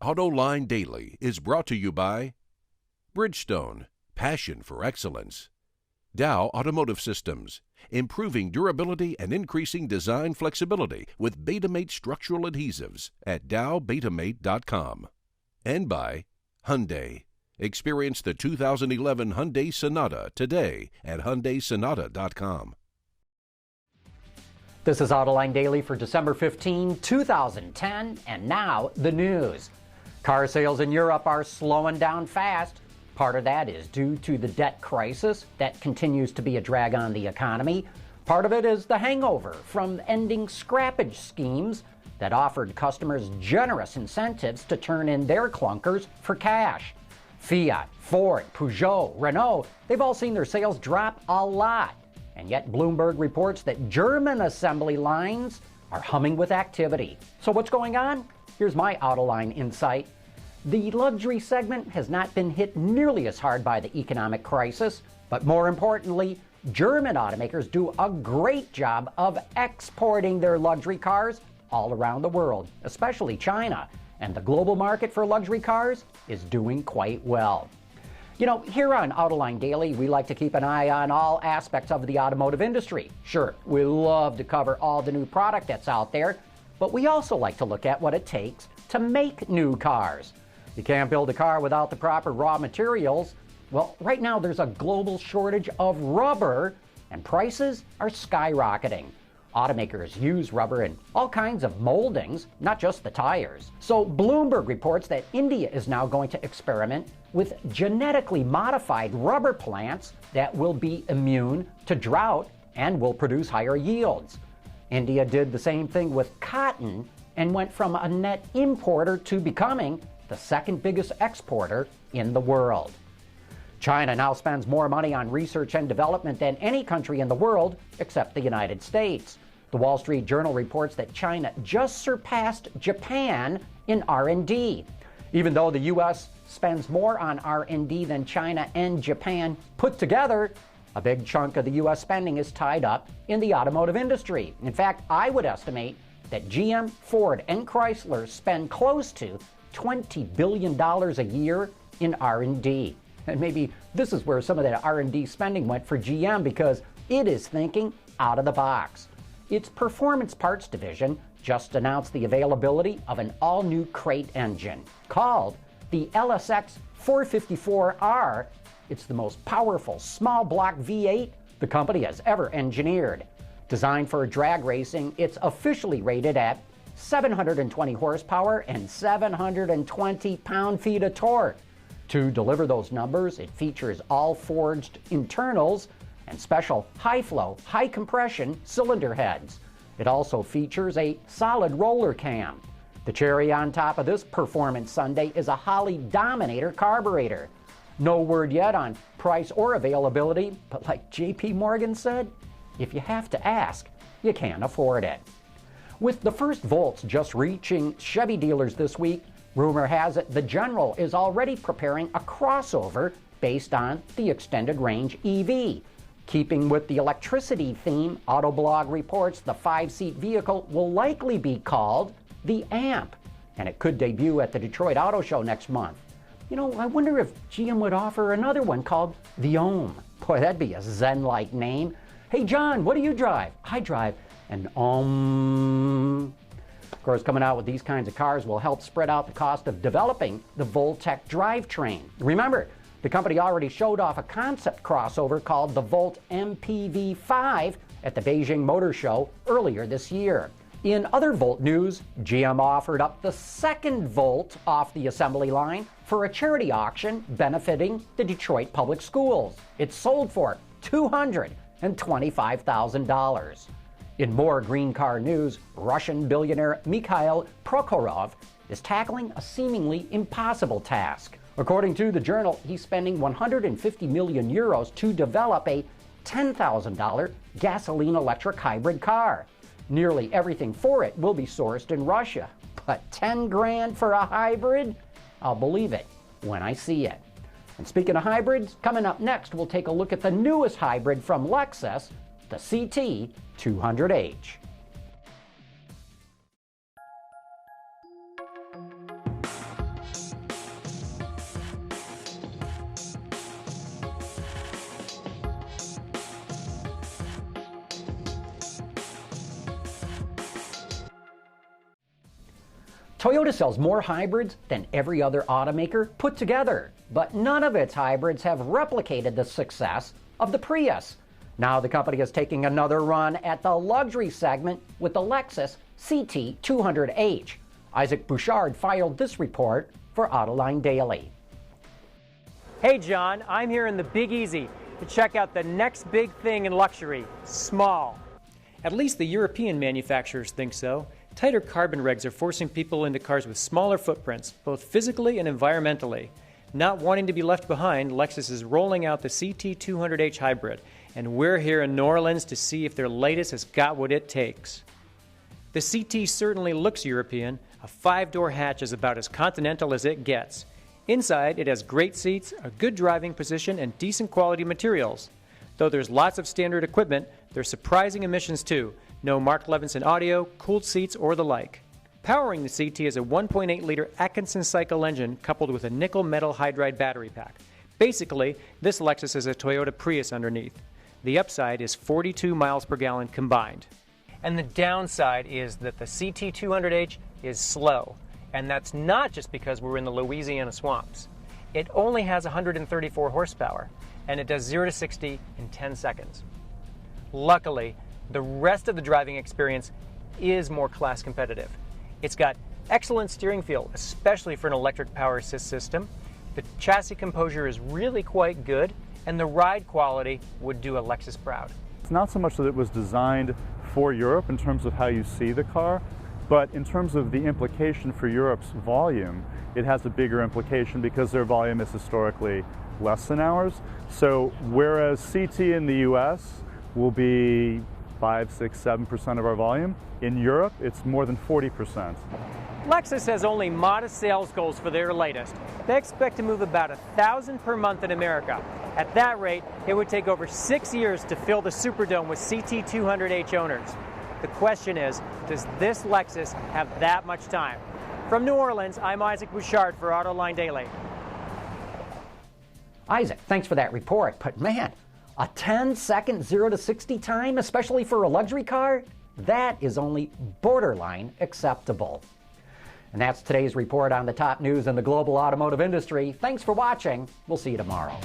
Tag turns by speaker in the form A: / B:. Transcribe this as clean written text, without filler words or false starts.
A: Autoline Daily is brought to you by Bridgestone, passion for excellence. Dow Automotive Systems, improving durability and increasing design flexibility with Betamate structural adhesives at dowbetamate.com. And by Hyundai. Experience the 2011 Hyundai Sonata today at hyundaisonata.com.
B: This is Autoline Daily for December 15, 2010, and now the news. Car sales in Europe are slowing down fast. Part of that is due to the debt crisis that continues to be a drag on the economy. Part of it is the hangover from ending scrappage schemes that offered customers generous incentives to turn in their clunkers for cash. Fiat, Ford, Peugeot, Renault, they've all seen their sales drop a lot. And yet Bloomberg reports that German assembly lines are humming with activity. So what's going on? Here's my Autoline insight. The luxury segment has not been hit nearly as hard by the economic crisis, but more importantly, German automakers do a great job of exporting their luxury cars all around the world, especially China. And the global market for luxury cars is doing quite well. You know, here on Autoline Daily, we like to keep an eye on all aspects of the automotive industry. Sure, we love to cover all the new product that's out there, but we also like to look at what it takes to make new cars. You can't build a car without the proper raw materials. Well, right now there's a global shortage of rubber, and prices are skyrocketing. Automakers use rubber in all kinds of moldings, not just the tires. So Bloomberg reports that India is now going to experiment with genetically modified rubber plants that will be immune to drought and will produce higher yields. India did the same thing with cotton and went from a net importer to becoming the second biggest exporter in the world. China now spends more money on research and development than any country in the world except the United States. The Wall Street Journal reports that China just surpassed Japan in R&D. Even though the U.S. spends more on R&D than China and Japan put together, a big chunk of the U.S. spending is tied up in the automotive industry. In fact, I would estimate that GM, Ford, and Chrysler spend close to $20 billion a year in R&D. And maybe this is where some of that R&D spending went for GM, because it is thinking out of the box. Its performance parts division just announced the availability of an all-new crate engine called the LSX 454R. It's the most powerful small block V8 the company has ever engineered. Designed for drag racing, it's officially rated at 720 horsepower and 720 pound-feet of torque. To deliver those numbers, it features all forged internals and special high-flow, high-compression cylinder heads. It also features a solid roller cam. The cherry on top of this performance sundae is a Holley Dominator carburetor. No word yet on price or availability, but like J.P. Morgan said, if you have to ask, you can't afford it. With the first Volts just reaching Chevy dealers this week, rumor has it the General is already preparing a crossover based on the extended range EV. Keeping with the electricity theme, Autoblog reports the 5-seat vehicle will likely be called the AMP, and it could debut at the Detroit Auto Show next month. You know, I wonder if GM would offer another one called the OM. Boy, that'd be a Zen-like name. Hey John, what do you drive? I drive an OM. Of course, coming out with these kinds of cars will help spread out the cost of developing the Voltec drivetrain. Remember, the company already showed off a concept crossover called the Volt MPV5 at the Beijing Motor Show earlier this year. In other Volt news, GM offered up the second Volt off the assembly line for a charity auction benefiting the Detroit Public Schools. It sold for $225,000. In more green car news, Russian billionaire Mikhail Prokhorov is tackling a seemingly impossible task. According to the Journal, he's spending 150 million euros to develop a $10,000 gasoline-electric hybrid car. Nearly everything for it will be sourced in Russia. But 10 grand for a hybrid? I'll believe it when I see it. And speaking of hybrids, coming up next, we'll take a look at the newest hybrid from Lexus, the CT 200H. Toyota sells more hybrids than every other automaker put together, but none of its hybrids have replicated the success of the Prius. Now the company is taking another run at the luxury segment with the Lexus CT 200H. Isaac Bouchard filed this report for Autoline Daily.
C: Hey John, I'm here in the Big Easy to check out the next big thing in luxury, small. At least the European manufacturers think so. Tighter carbon regs are forcing people into cars with smaller footprints, both physically and environmentally. Not wanting to be left behind, Lexus is rolling out the CT 200H Hybrid, and we're here in New Orleans to see if their latest has got what it takes. The CT certainly looks European. A 5-door hatch is about as continental as it gets. Inside, it has great seats, a good driving position, and decent quality materials. Though there's lots of standard equipment, there's surprising emissions too. No Mark Levinson audio, cooled seats, or the like. Powering the CT is a 1.8-liter Atkinson cycle engine coupled with a nickel metal hydride battery pack. Basically, this Lexus is a Toyota Prius underneath. The upside is 42 miles per gallon combined. And the downside is that the CT 200H is slow. And that's not just because we're in the Louisiana swamps. It only has 134 horsepower, and it does 0 to 60 in 10 seconds. Luckily, the rest of the driving experience is more class competitive. It's got excellent steering feel, especially for an electric power assist system. The chassis composure is really quite good, and the ride quality would do a Lexus proud.
D: It's not so much that it was designed for Europe in terms of how you see the car, but in terms of the implication for Europe's volume, it has a bigger implication because their volume is historically less than ours. So whereas CT in the US will be 5, 6, 7% of our volume, in Europe it's more than 40%.
C: Lexus has only modest sales goals for their latest. They expect to move about 1,000 per month in America. At that rate, it would take over 6 years to fill the Superdome with CT 200H owners. The question is, does this Lexus have that much time? From New Orleans, I'm Isaac Bouchard for Autoline Daily.
B: Isaac, thanks for that report, but man, a 10-second 0 to 60 time, especially for a luxury car, that is only borderline acceptable. And that's today's report on the top news in the global automotive industry. Thanks for watching. We'll see you tomorrow.